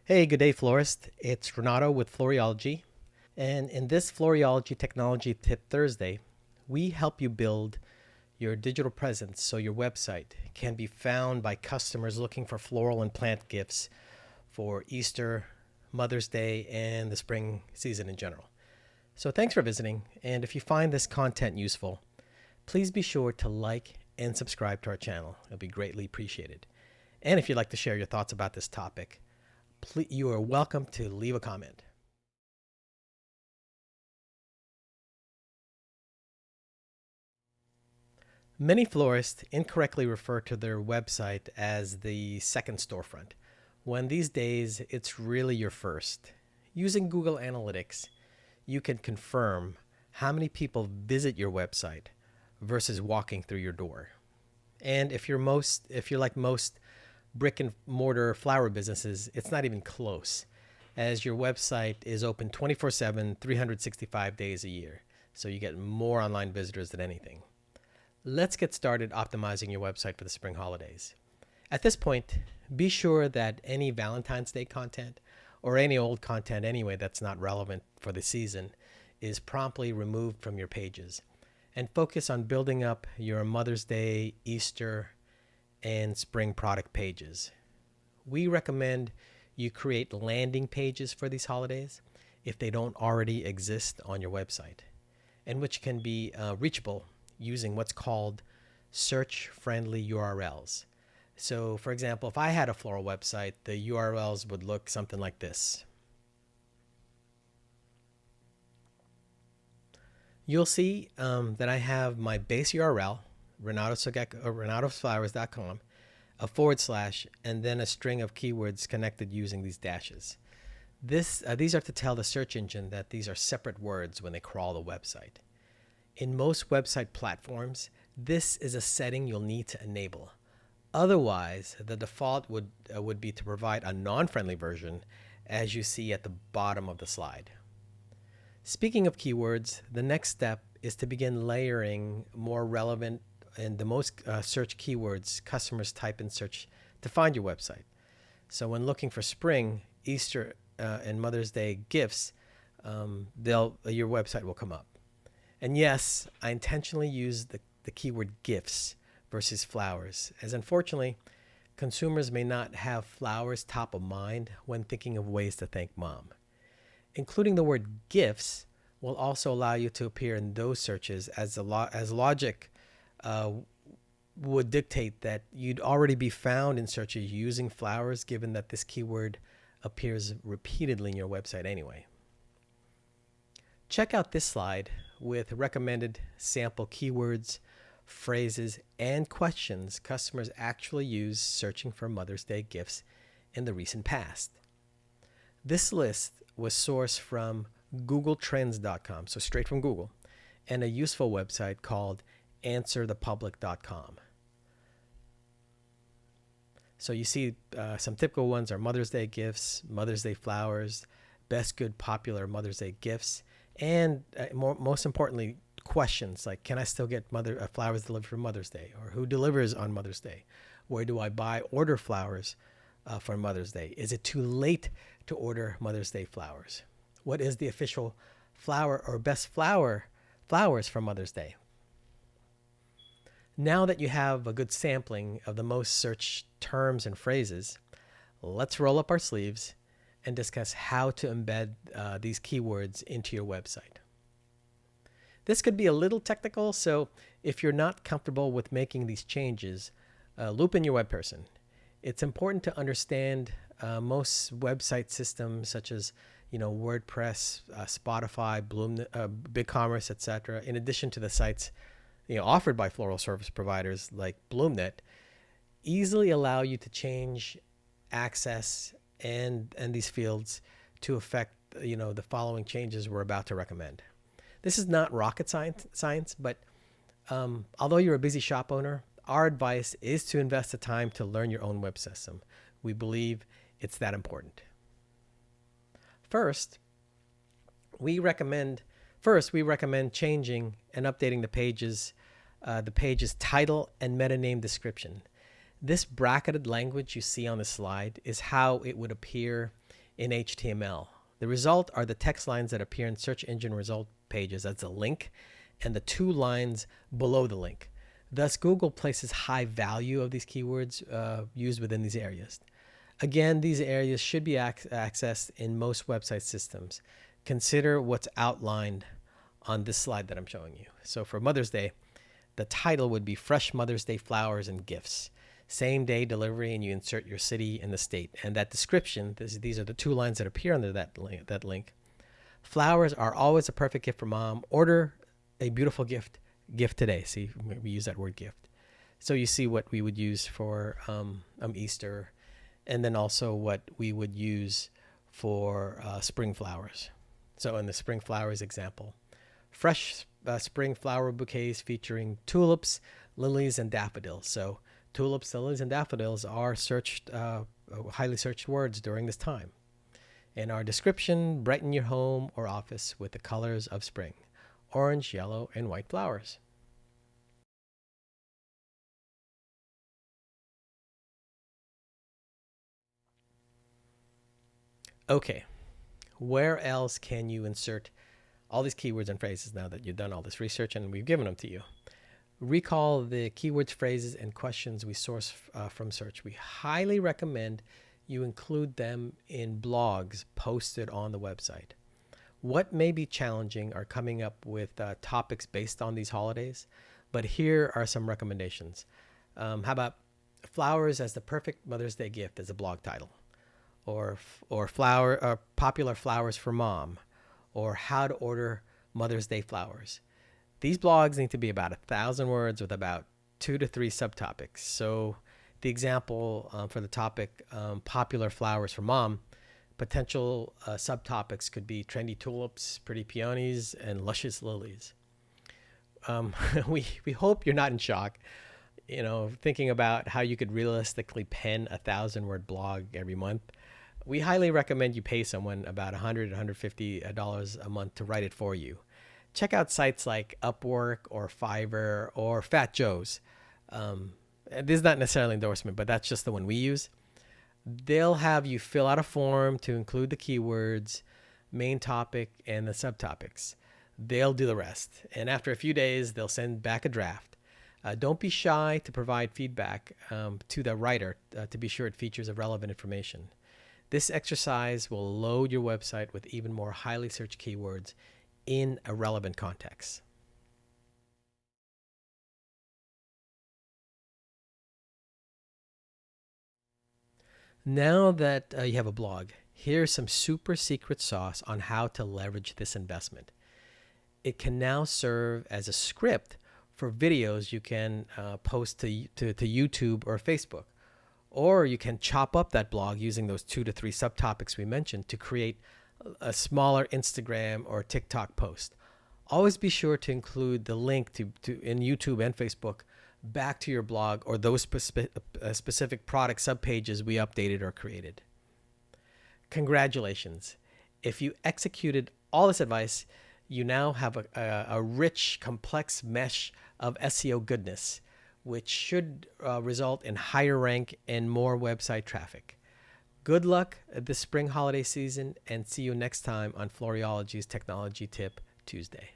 Hey, good day, florist. It's Renato with Floriology. And in this Floriology Technology Tip Thursday, we help you build your digital presence so your website can be found by customers looking for floral and plant gifts for Easter, Mother's Day, and the spring season in general. So thanks for visiting. And if you find this content useful, please be sure to like and subscribe to our channel. It'll be greatly appreciated. And if you'd like to share your thoughts about this topic, you are welcome to leave a comment. Many florists incorrectly refer to their website as the second storefront, when these days it's really your first. Using Google Analytics, you can confirm how many people visit your website versus walking through your door. And if you're like most brick and mortar flower businesses, it's not even close, as your website is open 24/7, 365 days a year. So you get more online visitors than anything. Let's get started optimizing your website for the spring holidays. At this point, be sure that any Valentine's Day content or any old content anyway that's not relevant for the season is promptly removed from your pages, and focus on building up your Mother's Day, Easter, and spring product pages. We recommend you create landing pages for these holidays if they don't already exist on your website, and which can be reachable using what's called search-friendly URLs. So, for example, if I had a floral website, the URLs would look something like this. You'll see that I have my base URL, renatosflowers.com, a forward slash, and then a string of keywords connected using these dashes. These are to tell the search engine that these are separate words when they crawl the website. In most website platforms, this is a setting you'll need to enable. Otherwise, the default would be to provide a non-friendly version, as you see at the bottom of the slide. Speaking of keywords, the next step is to begin layering more relevant and the most search keywords customers type in search to find your website. So when looking for spring, Easter, and Mother's Day gifts, your website will come up. And yes, I intentionally used the keyword gifts versus flowers, as unfortunately, consumers may not have flowers top of mind when thinking of ways to thank mom. Including the word gifts will also allow you to appear in those searches, as logic would dictate that you'd already be found in searches using flowers, given that this keyword appears repeatedly in your website anyway. Check out this slide with recommended sample keywords, phrases, and questions customers actually use searching for Mother's Day gifts in the recent past. This list was sourced from googletrends.com, so straight from Google, and a useful website called answerthepublic.com. So you see some typical ones are Mother's Day gifts, Mother's Day flowers, best good popular Mother's Day gifts, and most importantly, questions like, can I still get flowers delivered for Mother's Day? Or who delivers on Mother's Day? Where do I order flowers for Mother's Day? Is it too late to order Mother's Day flowers? What is the official flower or best flowers for Mother's Day? Now that you have a good sampling of the most searched terms and phrases, let's roll up our sleeves and discuss how to embed these keywords into your website. This could be a little technical, so if you're not comfortable with making these changes, loop in your web person. It's important to understand most website systems such as WordPress, Spotify, BigCommerce, etc. In addition to the sites offered by floral service providers like BloomNet, easily allow you to change access and these fields to affect the following changes we're about to recommend. This is not rocket science, but although you're a busy shop owner, our advice is to invest the time to learn your own web system. We believe it's that important. First, we recommend changing and updating the page's title and meta name description. This bracketed language you see on the slide is how it would appear in HTML. The result are the text lines that appear in search engine result pages as a link and the 2 lines below the link. Thus, Google places high value of these keywords used within these areas. Again, these areas should be accessed in most website systems. Consider what's outlined on this slide that I'm showing you. So for Mother's Day, the title would be Fresh Mother's Day Flowers and Gifts. Same day delivery, and you insert your city and the state. And that description, these are the 2 lines that appear under that link. Flowers are always a perfect gift for mom. Order a beautiful gift today. See, we use that word gift. So you see what we would use for Easter, and then also what we would use for spring flowers. So in the spring flowers example, fresh spring flower bouquets featuring tulips, lilies, and daffodils. So tulips, lilies, and daffodils are highly searched words during this time. In our description, brighten your home or office with the colors of spring: orange, yellow, and white flowers. Okay, where else can you insert all these keywords and phrases now that you've done all this research and we've given them to you? Recall the keywords, phrases, and questions we source from search. We highly recommend you include them in blogs posted on the website. What may be challenging are coming up with topics based on these holidays, but here are some recommendations. How about flowers as the perfect Mother's Day gift as a blog title? Or popular flowers for mom, or how to order Mother's Day flowers. These blogs need to be about 1,000 words with about 2 to 3 subtopics. So the example for the topic, popular flowers for mom, potential subtopics could be trendy tulips, pretty peonies, and luscious lilies. We hope you're not in shock, thinking about how you could realistically pen a 1,000-word blog every month. We highly recommend you pay someone about $100, $150 a month to write it for you. Check out sites like Upwork or Fiverr or Fat Joe's. This is not necessarily an endorsement, but that's just the one we use. They'll have you fill out a form to include the keywords, main topic, and the subtopics. They'll do the rest. And after a few days, they'll send back a draft. Don't be shy to provide feedback to the writer to be sure it features relevant information. This exercise will load your website with even more highly searched keywords in a relevant context. Now that you have a blog, here's some super secret sauce on how to leverage this investment. It can now serve as a script for videos you can post to YouTube or Facebook. Or you can chop up that blog using those 2 to 3 subtopics we mentioned to create a smaller Instagram or TikTok post. Always be sure to include the link to in YouTube and Facebook back to your blog or those specific product subpages we updated or created. Congratulations. If you executed all this advice, you now have a rich, complex mesh of SEO goodness, which should result in higher rank and more website traffic. Good luck this spring holiday season, and see you next time on Floriology's Technology Tip Tuesday.